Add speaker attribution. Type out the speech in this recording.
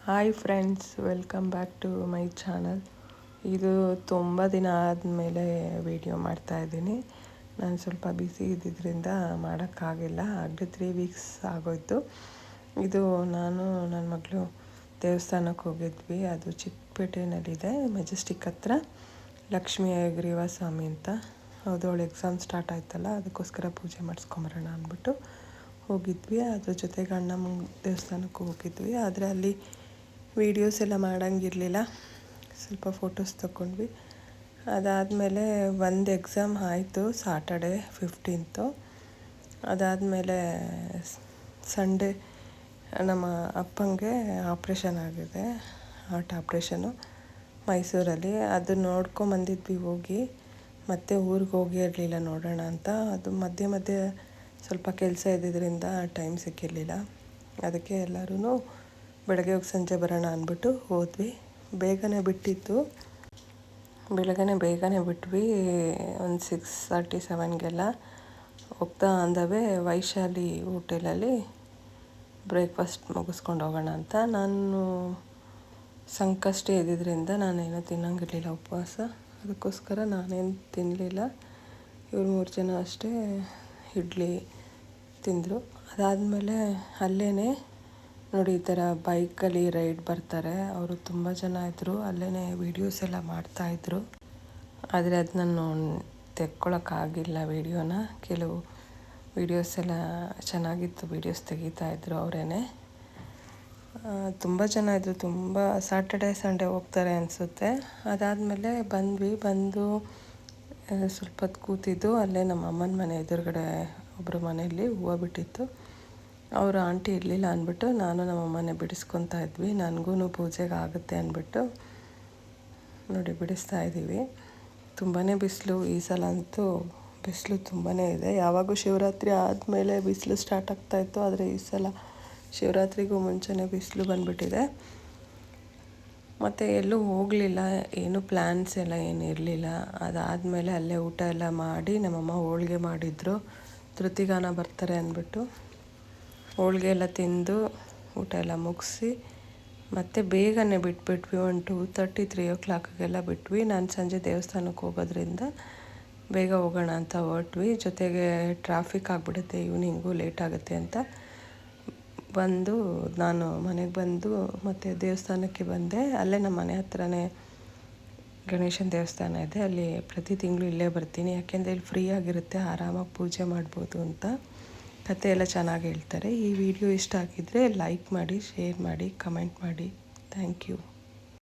Speaker 1: Hi friends, welcome back to my channel. ಇದು ತುಂಬ ದಿನ ಆದಮೇಲೆ ವಿಡಿಯೋ ಮಾಡ್ತಾಯಿದ್ದೀನಿ. ನಾನು ಸ್ವಲ್ಪ ಬ್ಯುಸಿ ಇದ್ದಿದ್ದರಿಂದ ಮಾಡೋಕ್ಕಾಗಿಲ್ಲ. ಆಗಲೇ 3 ವೀಕ್ಸ್ ಆಗೋಯ್ತು. ಇದು ನಾನು ನನ್ನ ಮಗಳು ದೇವಸ್ಥಾನಕ್ಕೆ ಹೋಗಿದ್ವಿ. ಅದು ಚಿಕ್ಕಪೇಟೆನಲ್ಲಿದೆ, ಮೆಜೆಸ್ಟಿಕ್ ಹತ್ರ. ಲಕ್ಷ್ಮೀ ಹಯಗ್ರೀವ ಸ್ವಾಮಿ ಅಂತ. ಹೌದು, ಅವಳು ಎಕ್ಸಾಮ್ ಸ್ಟಾರ್ಟ್ ಆಯ್ತಲ್ಲ, ಅದಕ್ಕೋಸ್ಕರ ಪೂಜೆ ಮಾಡಿಸ್ಕೊಂಬರೋಣ ಅಂದ್ಬಿಟ್ಟು ಹೋಗಿದ್ವಿ. ಅದ್ರ ಜೊತೆಗೆ ಅಣ್ಣಮ್ಮ ದೇವಸ್ಥಾನಕ್ಕೂ ಹೋಗಿದ್ವಿ. ಆದರೆ ಅಲ್ಲಿ ವೀಡಿಯೋಸ್ ಎಲ್ಲ ಮಾಡೋಂಗಿರಲಿಲ್ಲ. ಸ್ವಲ್ಪ ಫೋಟೋಸ್ ತೊಗೊಂಡ್ವಿ. ಅದಾದಮೇಲೆ ಒಂದು ಎಕ್ಸಾಮ್ ಆಯಿತು ಸಾಟರ್ಡೆ 15th. ಅದಾದಮೇಲೆ ಸಂಡೇ ನಮ್ಮ ಅಪ್ಪಂಗೆ ಆಪ್ರೇಷನ್ ಆಗಿದೆ, ಹಾರ್ಟ್ ಆಪ್ರೇಷನು ಮೈಸೂರಲ್ಲಿ. ಅದು ನೋಡ್ಕೊಂಬಂದಿದ್ವಿ ಹೋಗಿ. ಮತ್ತೆ ಊರಿಗೆ ಹೋಗಿ ಇರಲಿಲ್ಲ, ನೋಡೋಣ ಅಂತ. ಅದು ಮಧ್ಯೆ ಸ್ವಲ್ಪ ಕೆಲಸ ಇದ್ದಿದ್ದರಿಂದ ಟೈಮ್ ಸಿಕ್ಕಿರಲಿಲ್ಲ. ಅದಕ್ಕೆ ಎಲ್ಲರೂ ಬೆಳಗ್ಗೆ ಹೋಗಿ ಸಂಜೆ ಬರೋಣ ಅಂದ್ಬಿಟ್ಟು ಹೋದ್ವಿ. ಬೇಗನೆ ಬಿಟ್ವಿ. ಒಂದು 6:37ಗೆಲ್ಲ ಹೋಗ್ತಾ ಅಂದವೇ ವೈಶಾಲಿ ಹೋಟೆಲಲ್ಲಿ ಬ್ರೇಕ್ಫಾಸ್ಟ್ ಮುಗಿಸ್ಕೊಂಡು ಹೋಗೋಣ ಅಂತ. ನಾನು ಸಂಕಷ್ಟಿ ಇದ್ದಿದ್ದರಿಂದ ನಾನೇನು ತಿನ್ನೋಂಗಿರಲಿಲ್ಲ, ಉಪವಾಸ. ಅದಕ್ಕೋಸ್ಕರ ನಾನೇನು ತಿನ್ನಲಿಲ್ಲ. ಇವ್ರು 3 ಜನ ಅಷ್ಟೇ ಇಡ್ಲಿ ತಿಂದರು. ಅದಾದಮೇಲೆ ಅಲ್ಲೇ ನೋಡಿ, ಈ ಥರ ಬೈಕಲ್ಲಿ ರೈಡ್ ಬರ್ತಾರೆ. ಅವರು ತುಂಬ ಜನ ಇದ್ದರು. ಅಲ್ಲೇ ವೀಡಿಯೋಸ್ ಎಲ್ಲ ಮಾಡ್ತಾಯಿದ್ರು. ಆದರೆ ಅದು ನಾನು ತೆಕ್ಕೊಳ್ಳೋಕ್ಕಾಗಿಲ್ಲ ವೀಡಿಯೋನ. ಕೆಲವು ವೀಡಿಯೋಸ್ ಎಲ್ಲ ಚೆನ್ನಾಗಿತ್ತು, ವೀಡಿಯೋಸ್ ತೆಗಿತಾಯಿದ್ರು ಅವರೇ. ತುಂಬ ಜನ ಇದ್ದರು. ತುಂಬ ಸಾಟರ್ಡೆ ಸಂಡೇ ಹೋಗ್ತಾರೆ ಅನಿಸುತ್ತೆ. ಅದಾದಮೇಲೆ ಬಂದು ಸ್ವಲ್ಪ ಹೊತ್ತು ಕೂತಿದ್ದು. ಅಲ್ಲೇ ನಮ್ಮ ಅಮ್ಮನ ಮನೆ ಎದುರುಗಡೆ ಒಬ್ಬರು ಮನೆಯಲ್ಲಿ ಹೂವು ಬಿಟ್ಟಿತ್ತು. ಅವರು ಆಂಟಿ ಇರಲಿಲ್ಲ ಅಂದ್ಬಿಟ್ಟು ನಾನು ನಮ್ಮ ಅಮ್ಮನೇ ಬಿಡಿಸ್ಕೊತಾ ಇದ್ವಿ. ನನಗೂ ಪೂಜೆಗೆ ಆಗುತ್ತೆ ಅಂದ್ಬಿಟ್ಟು ನೋಡಿ ಬಿಡಿಸ್ತಾ ಇದ್ದೀವಿ. ತುಂಬಾ ಬಿಸಿಲು ಈ ಸಲ ಅಂತೂ. ಬಿಸಿಲು ತುಂಬಾ ಇದೆ. ಯಾವಾಗೂ ಶಿವರಾತ್ರಿ ಆದಮೇಲೆ ಬಿಸಿಲು ಸ್ಟಾರ್ಟ್ ಆಗ್ತಾಯಿತ್ತು, ಆದರೆ ಈ ಸಲ ಶಿವರಾತ್ರಿಗೂ ಮುಂಚೆನೇ ಬಿಸಿಲು ಬಂದುಬಿಟ್ಟಿದೆ. ಮತ್ತು ಎಲ್ಲೂ ಹೋಗಲಿಲ್ಲ, ಏನು ಪ್ಲ್ಯಾನ್ಸ್ ಎಲ್ಲ ಏನು ಇರಲಿಲ್ಲ. ಅದಾದಮೇಲೆ ಅಲ್ಲೇ ಊಟ ಎಲ್ಲ ಮಾಡಿ ನಮ್ಮಮ್ಮ ಹೋಳಿಗೆ ಮಾಡಿದ್ರು. ತೃತಿಗಾನ ಬರ್ತಾರೆ ಅಂದ್ಬಿಟ್ಟು ಹೋಳಿಗೆ ಎಲ್ಲ ತಿಂದು ಊಟ ಎಲ್ಲ ಮುಗಿಸಿ ಮತ್ತು ಬೇಗನೆ ಬಿಟ್ಬಿಟ್ವಿ. 2:30, 3 o'clockಗೆಲ್ಲ ಬಿಟ್ವಿ. ನಾನು ಸಂಜೆ ದೇವಸ್ಥಾನಕ್ಕೆ ಹೋಗೋದ್ರಿಂದ ಬೇಗ ಹೋಗೋಣ ಅಂತ ಹೊರಟ್ವಿ. ಜೊತೆಗೆ ಟ್ರಾಫಿಕ್ ಆಗಿಬಿಡುತ್ತೆ, ಈವ್ನಿಂಗು ಲೇಟ್ ಆಗುತ್ತೆ ಅಂತ ನಾನು ಮನೆಗೆ ಬಂದು ಮತ್ತು ದೇವಸ್ಥಾನಕ್ಕೆ ಬಂದೆ. ಅಲ್ಲೇ ನಮ್ಮ ಮನೆ ಹತ್ರನೇ ಗಣೇಶನ ದೇವಸ್ಥಾನ ಇದೆ. ಅಲ್ಲಿ ಪ್ರತಿ ತಿಂಗಳು ಇಲ್ಲೇ ಬರ್ತೀನಿ, ಯಾಕೆಂದರೆ ಇಲ್ಲಿ ಫ್ರೀ ಆಗಿರುತ್ತೆ, ಆರಾಮಾಗಿ ಪೂಜೆ ಮಾಡ್ಬೋದು ಅಂತ. ಕತೆ ಎಲ್ಲ ಚೆನ್ನಾಗಿ ಹೇಳ್ತಾರೆ. ಈ ವಿಡಿಯೋ ಇಷ್ಟ ಆಗಿದ್ದರೆ ಲೈಕ್ ಮಾಡಿ, ಶೇರ್ ಮಾಡಿ, ಕಮೆಂಟ್ ಮಾಡಿ. Thank you.